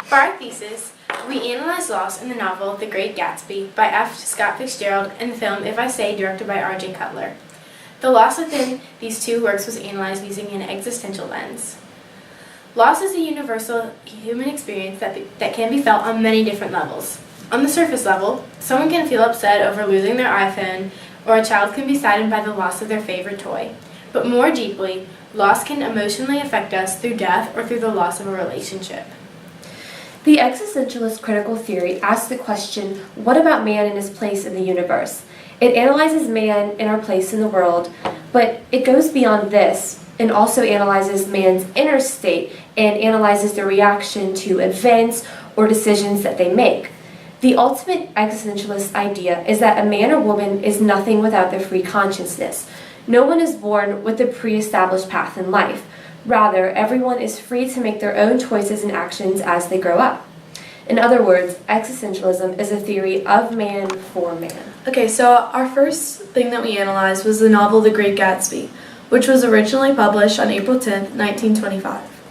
For our thesis, we analyzed loss in the novel The Great Gatsby by F. Scott Fitzgerald and the film If I Say, directed by R.J. Cutler. The loss within these two works was analyzed using an existential lens. Loss is a universal human experience that can be felt on many different levels. On the surface level, someone can feel upset over losing their iPhone, or a child can be saddened by the loss of their favorite toy. But more deeply, loss can emotionally affect us through death or through the loss of a relationship. The existentialist critical theory asks the question, what about man and his place in the universe? It analyzes man and our place in the world, but it goes beyond this and also analyzes man's inner state and analyzes their reaction to events or decisions that they make. The ultimate existentialist idea is that a man or woman is nothing without their free consciousness. No one is born with a pre-established path in life. Rather, everyone is free to make their own choices and actions as they grow up. In other words, existentialism is a theory of man for man. Okay, so our first thing that we analyzed was the novel The Great Gatsby, which was originally published on April 10th, 1925.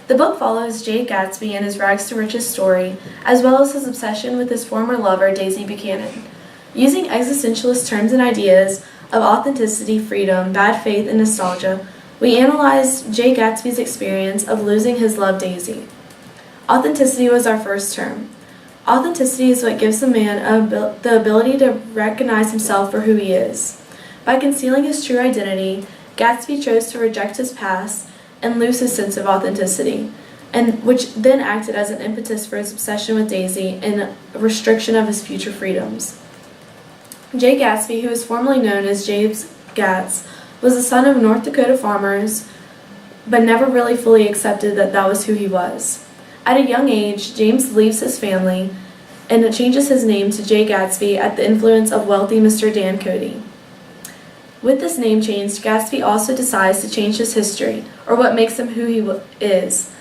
The book follows Jay Gatsby and his rags-to-riches story, as well as his obsession with his former lover, Daisy Buchanan. Using existentialist terms and ideas of authenticity, freedom, bad faith, and nostalgia, we analyzed Jay Gatsby's experience of losing his love, Daisy. Authenticity was our first term. Authenticity is what gives a man the ability to recognize himself for who he is. By concealing his true identity, Gatsby chose to reject his past and lose his sense of authenticity, and which then acted as an impetus for his obsession with Daisy and a restriction of his future freedoms. Jay Gatsby, who was formerly known as James Gatz, was the son of North Dakota farmers, but never really fully accepted that that was who he was. At a young age, James leaves his family and changes his name to Jay Gatsby at the influence of wealthy Mr. Dan Cody. With this name change, Gatsby also decides to change his history, or what makes him who he is,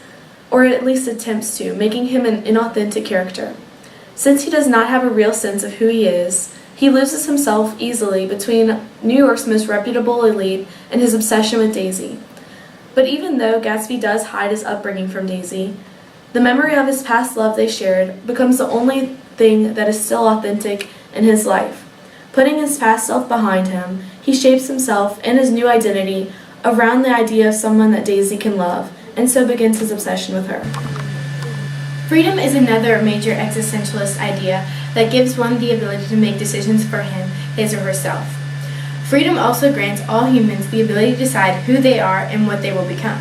or at least attempts to, making him an inauthentic character. Since he does not have a real sense of who he is, he loses himself easily between New York's most reputable elite and his obsession with Daisy. But even though Gatsby does hide his upbringing from Daisy, the memory of his past love they shared becomes the only thing that is still authentic in his life. Putting his past self behind him, he shapes himself and his new identity around the idea of someone that Daisy can love, and so begins his obsession with her. Freedom is another major existentialist idea that gives one the ability to make decisions for him, his or herself. Freedom also grants all humans the ability to decide who they are and what they will become.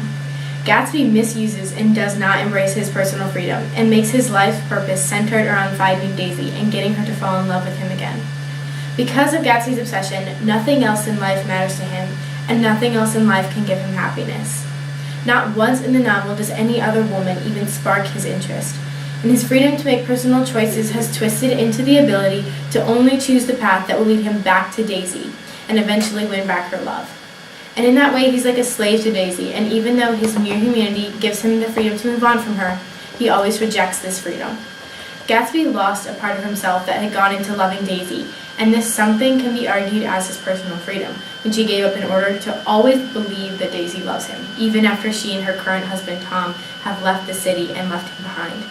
Gatsby misuses and does not embrace his personal freedom and makes his life purpose centered around finding Daisy and getting her to fall in love with him again. Because of Gatsby's obsession, nothing else in life matters to him, and nothing else in life can give him happiness. Not once in the novel does any other woman even spark his interest, and his freedom to make personal choices has twisted into the ability to only choose the path that will lead him back to Daisy, and eventually win back her love. And in that way, he's like a slave to Daisy, and even though his mere humanity gives him the freedom to move on from her, he always rejects this freedom. Gatsby lost a part of himself that had gone into loving Daisy, and this something can be argued as his personal freedom, which he gave up in order to always believe that Daisy loves him, even after she and her current husband Tom have left the city and left him behind.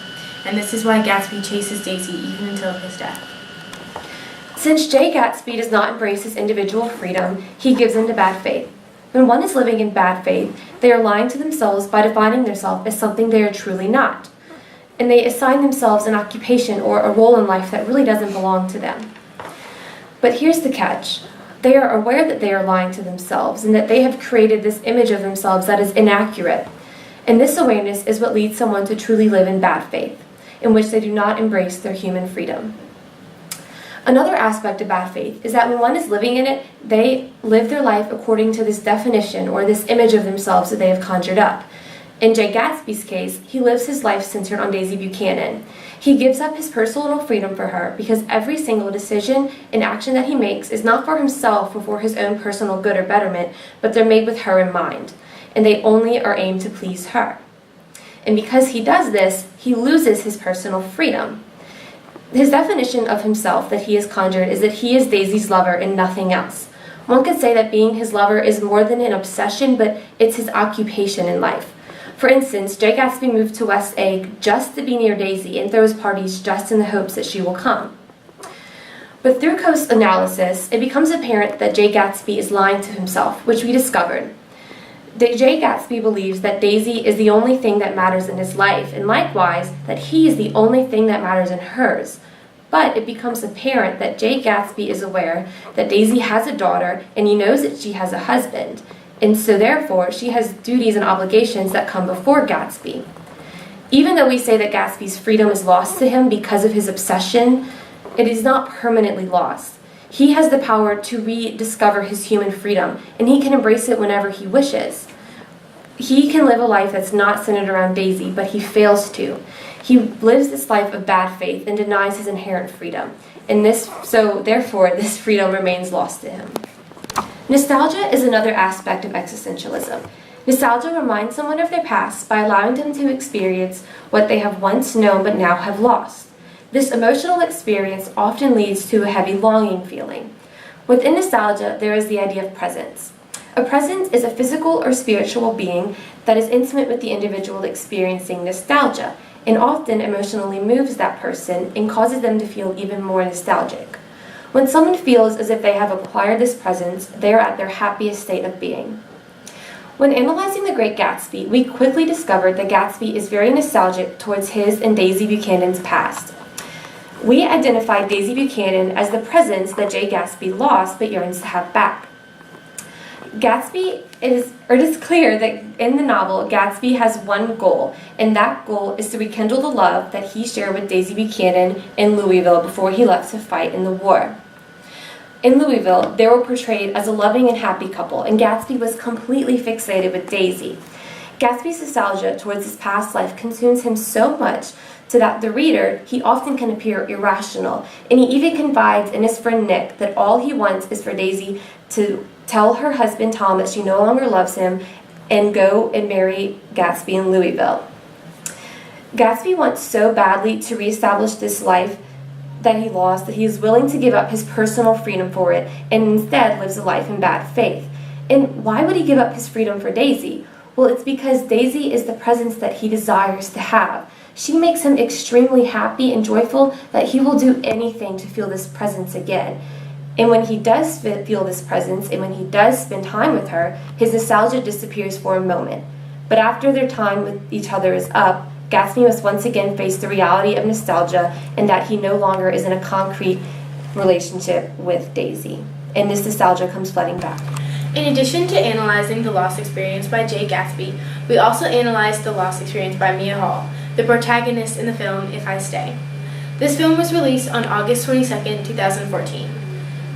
And this is why Gatsby chases Daisy even until his death. Since Jay Gatsby does not embrace his individual freedom, he gives in to bad faith. When one is living in bad faith, they are lying to themselves by defining themselves as something they are truly not. And they assign themselves an occupation or a role in life that really doesn't belong to them. But here's the catch. They are aware that they are lying to themselves and that they have created this image of themselves that is inaccurate. And this awareness is what leads someone to truly live in bad faith, in which they do not embrace their human freedom. Another aspect of bad faith is that when one is living in it, they live their life according to this definition or this image of themselves that they have conjured up. In Jay Gatsby's case, he lives his life centered on Daisy Buchanan. He gives up his personal freedom for her because every single decision and action that he makes is not for himself or for his own personal good or betterment, but they're made with her in mind, and they only are aimed to please her. And because he does this, he loses his personal freedom. His definition of himself that he has conjured is that he is Daisy's lover and nothing else. One could say that being his lover is more than an obsession, but it's his occupation in life. For instance, Jay Gatsby moved to West Egg just to be near Daisy and throws parties just in the hopes that she will come. But through close analysis, it becomes apparent that Jay Gatsby is lying to himself, which we discovered. Jay Gatsby believes that Daisy is the only thing that matters in his life, and likewise, that he is the only thing that matters in hers. But it becomes apparent that Jay Gatsby is aware that Daisy has a daughter, and he knows that she has a husband, and so therefore she has duties and obligations that come before Gatsby. Even though we say that Gatsby's freedom is lost to him because of his obsession, it is not permanently lost. He has the power to rediscover his human freedom, and he can embrace it whenever he wishes. He can live a life that's not centered around Daisy, but he fails to. He lives this life of bad faith and denies his inherent freedom, and therefore this freedom remains lost to him. Nostalgia is another aspect of existentialism. Nostalgia reminds someone of their past by allowing them to experience what they have once known but now have lost. This emotional experience often leads to a heavy longing feeling. Within nostalgia, there is the idea of presence. A presence is a physical or spiritual being that is intimate with the individual experiencing nostalgia, and often emotionally moves that person and causes them to feel even more nostalgic. When someone feels as if they have acquired this presence, they are at their happiest state of being. When analyzing The Great Gatsby, we quickly discovered that Gatsby is very nostalgic towards his and Daisy Buchanan's past. We identified Daisy Buchanan as the presence that Jay Gatsby lost but yearns to have back. It is clear that in the novel, Gatsby has one goal, and that goal is to rekindle the love that he shared with Daisy Buchanan in Louisville before he left to fight in the war. In Louisville, they were portrayed as a loving and happy couple, and Gatsby was completely fixated with Daisy. Gatsby's nostalgia towards his past life consumes him so much so that the reader, he often can appear irrational, and he even confides in his friend Nick that all he wants is for Daisy to tell her husband Tom that she no longer loves him and go and marry Gatsby in Louisville. Gatsby wants so badly to reestablish this life that he lost that he is willing to give up his personal freedom for it and instead lives a life in bad faith. And why would he give up his freedom for Daisy? Well, it's because Daisy is the presence that he desires to have. She makes him extremely happy and joyful that he will do anything to feel this presence again. And when he does feel this presence, and when he does spend time with her, his nostalgia disappears for a moment. But after their time with each other is up, Gatsby must once again face the reality of nostalgia and that he no longer is in a concrete relationship with Daisy. And this nostalgia comes flooding back. In addition to analyzing the loss experience by Jay Gatsby, we also analyzed the loss experience by Mia Hall, the protagonist in the film If I Stay. This film was released on August 22, 2014.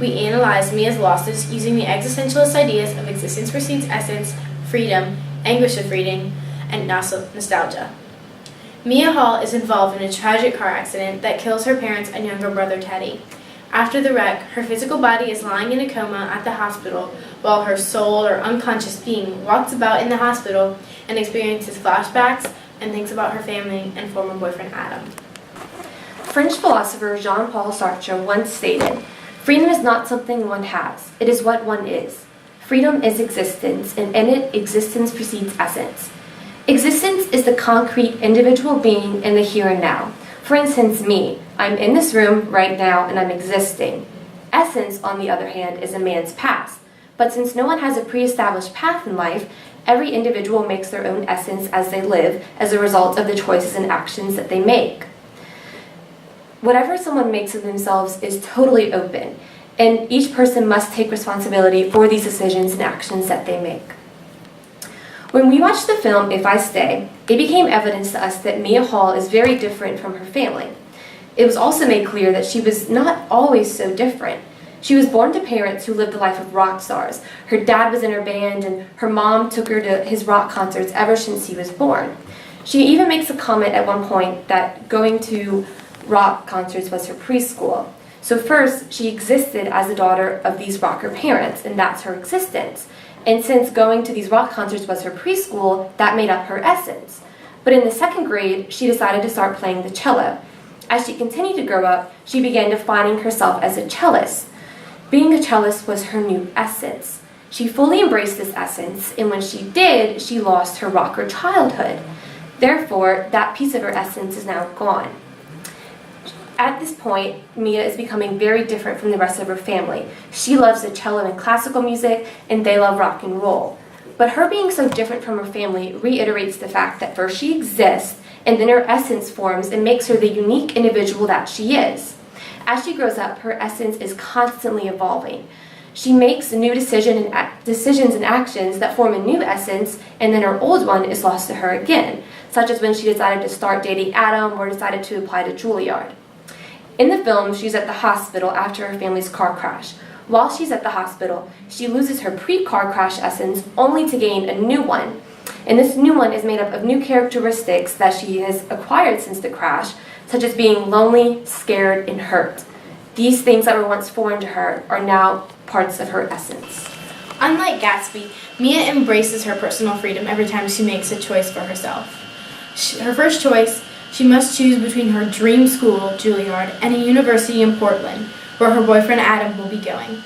We analyzed Mia's losses using the existentialist ideas of existence precedes essence, freedom, anguish of freedom, and nostalgia. Mia Hall is involved in a tragic car accident that kills her parents and younger brother Teddy. After the wreck, her physical body is lying in a coma at the hospital, while her soul or unconscious being walks about in the hospital and experiences flashbacks and thinks about her family and former boyfriend Adam. French philosopher Jean-Paul Sartre once stated, "Freedom is not something one has, it is what one is. Freedom is existence, and in it, existence precedes essence." Existence is the concrete individual being in the here and now. For instance, me. I'm in this room right now and I'm existing. Essence, on the other hand, is a man's past. But since no one has a pre-established path in life, every individual makes their own essence as they live as a result of the choices and actions that they make. Whatever someone makes of themselves is totally open, and each person must take responsibility for these decisions and actions that they make. When we watched the film If I Stay, it became evidence to us that Mia Hall is very different from her family. It was also made clear that she was not always so different. She was born to parents who lived the life of rock stars. Her dad was in her band, and her mom took her to his rock concerts ever since he was born. She even makes a comment at one point that going to rock concerts was her preschool. So first, she existed as the daughter of these rocker parents, and that's her existence. And since going to these rock concerts was her preschool, that made up her essence. But in the second grade, she decided to start playing the cello. As she continued to grow up, she began defining herself as a cellist. Being a cellist was her new essence. She fully embraced this essence, and when she did, she lost her rocker childhood. Therefore, that piece of her essence is now gone. At this point, Mia is becoming very different from the rest of her family. She loves the cello and classical music, and they love rock and roll. But her being so different from her family reiterates the fact that first she exists, and then her essence forms and makes her the unique individual that she is. As she grows up, her essence is constantly evolving. She makes new decisions and actions that form a new essence, and then her old one is lost to her again, such as when she decided to start dating Adam or decided to apply to Juilliard. In the film, she's at the hospital after her family's car crash. While she's at the hospital, she loses her pre-car crash essence only to gain a new one. And this new one is made up of new characteristics that she has acquired since the crash, such as being lonely, scared, and hurt. These things that were once foreign to her are now parts of her essence. Unlike Gatsby, Mia embraces her personal freedom every time she makes a choice for herself. Her first choice, she must choose between her dream school, Juilliard, and a university in Portland, where her boyfriend Adam will be going.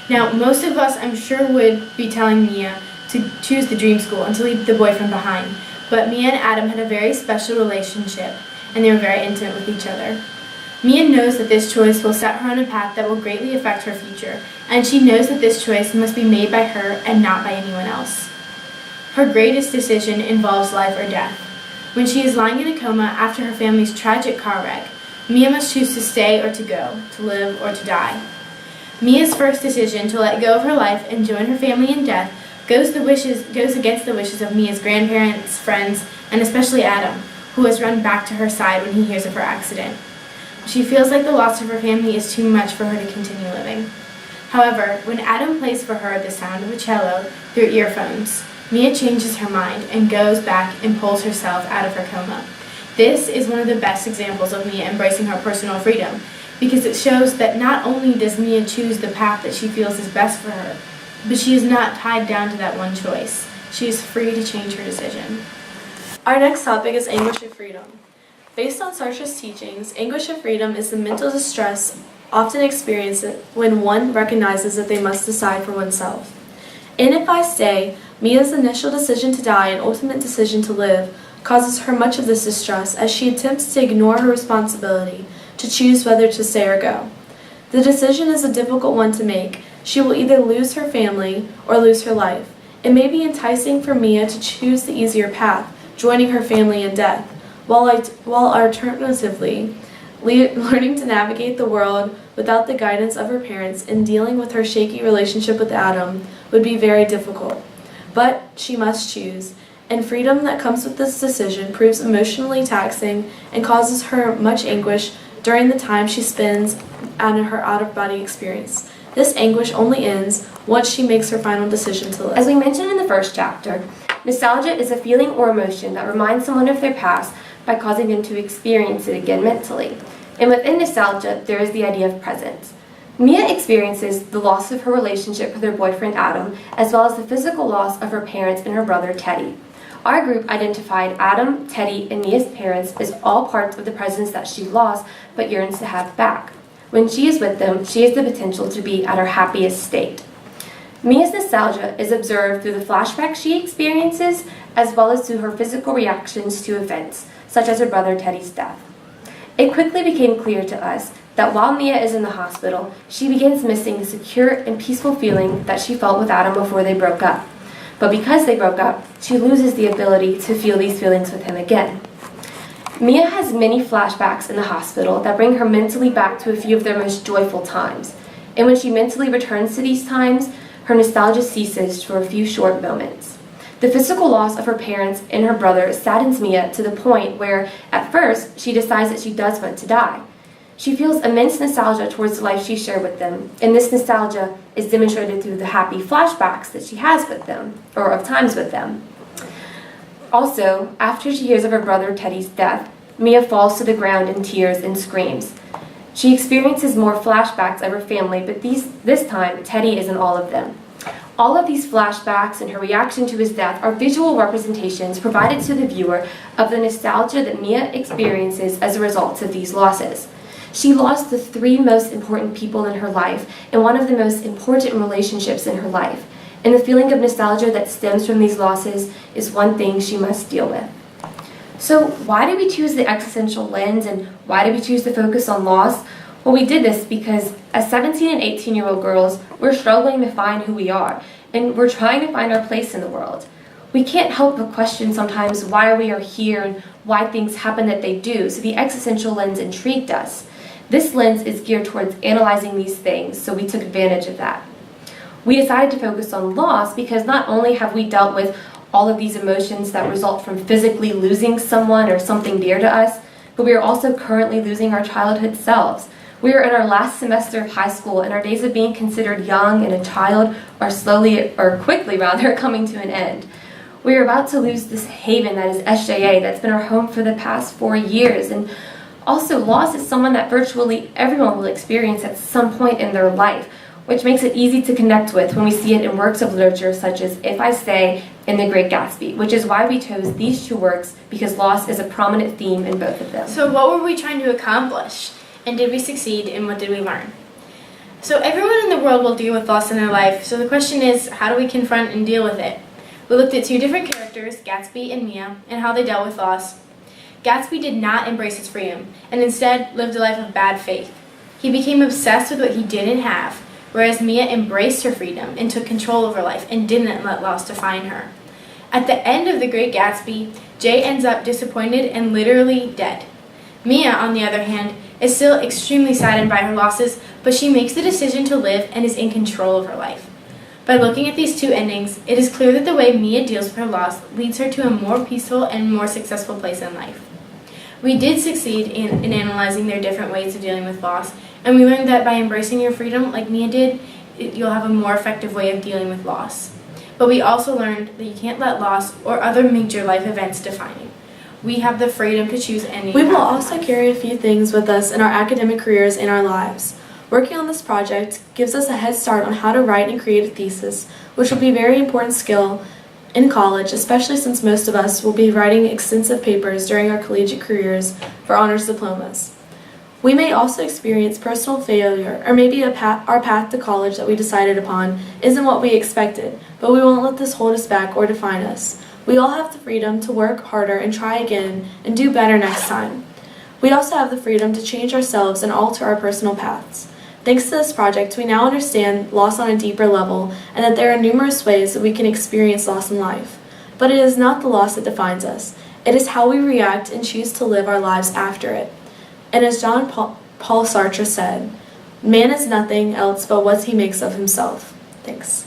Now, most of us, I'm sure, would be telling Mia to choose the dream school and to leave the boyfriend behind, but Mia and Adam had a very special relationship, and they were very intimate with each other. Mia knows that this choice will set her on a path that will greatly affect her future, and she knows that this choice must be made by her and not by anyone else. Her greatest decision involves life or death. When she is lying in a coma after her family's tragic car wreck, Mia must choose to stay or to go, to live or to die. Mia's first decision to let go of her life and join her family in death goes against the wishes of Mia's grandparents, friends, and especially Adam, who has run back to her side when he hears of her accident. She feels like the loss of her family is too much for her to continue living. However, when Adam plays for her the sound of a cello through earphones, Mia changes her mind and goes back and pulls herself out of her coma. This is one of the best examples of Mia embracing her personal freedom, because it shows that not only does Mia choose the path that she feels is best for her, but she is not tied down to that one choice. She is free to change her decision. Our next topic is anguish of freedom. Based on Sartre's teachings, anguish of freedom is the mental distress often experienced when one recognizes that they must decide for oneself. In If I Stay, Mia's initial decision to die and ultimate decision to live causes her much of this distress as she attempts to ignore her responsibility to choose whether to stay or go. The decision is a difficult one to make. She will either lose her family or lose her life. It may be enticing for Mia to choose the easier path, joining her family in death, while alternatively learning to navigate the world without the guidance of her parents and dealing with her shaky relationship with Adam would be very difficult. But she must choose, and freedom that comes with this decision proves emotionally taxing and causes her much anguish during the time she spends on her out-of-body experience. This anguish only ends once she makes her final decision to live. As we mentioned in the first chapter, nostalgia is a feeling or emotion that reminds someone of their past by causing them to experience it again mentally. And within nostalgia, there is the idea of presence. Mia experiences the loss of her relationship with her boyfriend Adam, as well as the physical loss of her parents and her brother Teddy. Our group identified Adam, Teddy, and Mia's parents as all parts of the presence that she lost but yearns to have back. When she is with them, she has the potential to be at her happiest state. Mia's nostalgia is observed through the flashbacks she experiences, as well as through her physical reactions to events, such as her brother Teddy's death. It quickly became clear to us that while Mia is in the hospital, she begins missing the secure and peaceful feeling that she felt with Adam before they broke up. But because they broke up, she loses the ability to feel these feelings with him again. Mia has many flashbacks in the hospital that bring her mentally back to a few of their most joyful times. And when she mentally returns to these times, her nostalgia ceases for a few short moments. The physical loss of her parents and her brother saddens Mia to the point where, at first, she decides that she does want to die. She feels immense nostalgia towards the life she shared with them, and this nostalgia is demonstrated through the happy flashbacks that she has with them, or of times with them. Also, after she hears of her brother Teddy's death, Mia falls to the ground in tears and screams. She experiences more flashbacks of her family, but this time, Teddy isn't all of them. All of these flashbacks and her reaction to his death are visual representations provided to the viewer of the nostalgia that Mia experiences as a result of these losses. She lost the three most important people in her life and one of the most important relationships in her life. and the feeling of nostalgia that stems from these losses is one thing she must deal with. So why did we choose the existential lens, and why did we choose to focus on loss? Well, we did this because as 17 and 18-year-old girls, we're struggling to find who we are, and we're trying to find our place in the world. We can't help but question sometimes why we are here and why things happen that they do, so the existential lens intrigued us. This lens is geared towards analyzing these things, so we took advantage of that. We decided to focus on loss because not only have we dealt with all of these emotions that result from physically losing someone or something dear to us, but we are also currently losing our childhood selves. We are in our last semester of high school, and our days of being considered young and a child are quickly coming to an end. We are about to lose this haven that is SJA, that's been our home for the past 4 years, and also loss is someone that virtually everyone will experience at some point in their life, which makes it easy to connect with when we see it in works of literature such as If I Stay and The Great Gatsby, which is why we chose these two works, because loss is a prominent theme in both of them. So what were we trying to accomplish? And did we succeed, and what did we learn? So everyone in the world will deal with loss in their life, so the question is, how do we confront and deal with it? We looked at two different characters, Gatsby and Mia, and how they dealt with loss. Gatsby did not embrace his freedom, and instead lived a life of bad faith. He became obsessed with what he didn't have, whereas Mia embraced her freedom and took control of her life and didn't let loss define her. At the end of The Great Gatsby, Jay ends up disappointed and literally dead. Mia, on the other hand, is still extremely saddened by her losses, but she makes the decision to live and is in control of her life. By looking at these two endings, it is clear that the way Mia deals with her loss leads her to a more peaceful and more successful place in life. We did succeed in analyzing their different ways of dealing with loss, and we learned that by embracing your freedom, like Mia did, you'll have a more effective way of dealing with loss. But we also learned that you can't let loss or other major life events define you. We have the freedom to choose any. We will also carry a few things with us in our academic careers and our lives. Working on this project gives us a head start on how to write and create a thesis, which will be a very important skill in college, especially since most of us will be writing extensive papers during our collegiate careers for honors diplomas. We may also experience personal failure, or maybe our path to college that we decided upon isn't what we expected, but we won't let this hold us back or define us. We all have the freedom to work harder and try again and do better next time. We also have the freedom to change ourselves and alter our personal paths. Thanks to this project, we now understand loss on a deeper level and that there are numerous ways that we can experience loss in life. But it is not the loss that defines us. It is how we react and choose to live our lives after it. And as Jean-Paul Sartre said, man is nothing else but what he makes of himself. Thanks.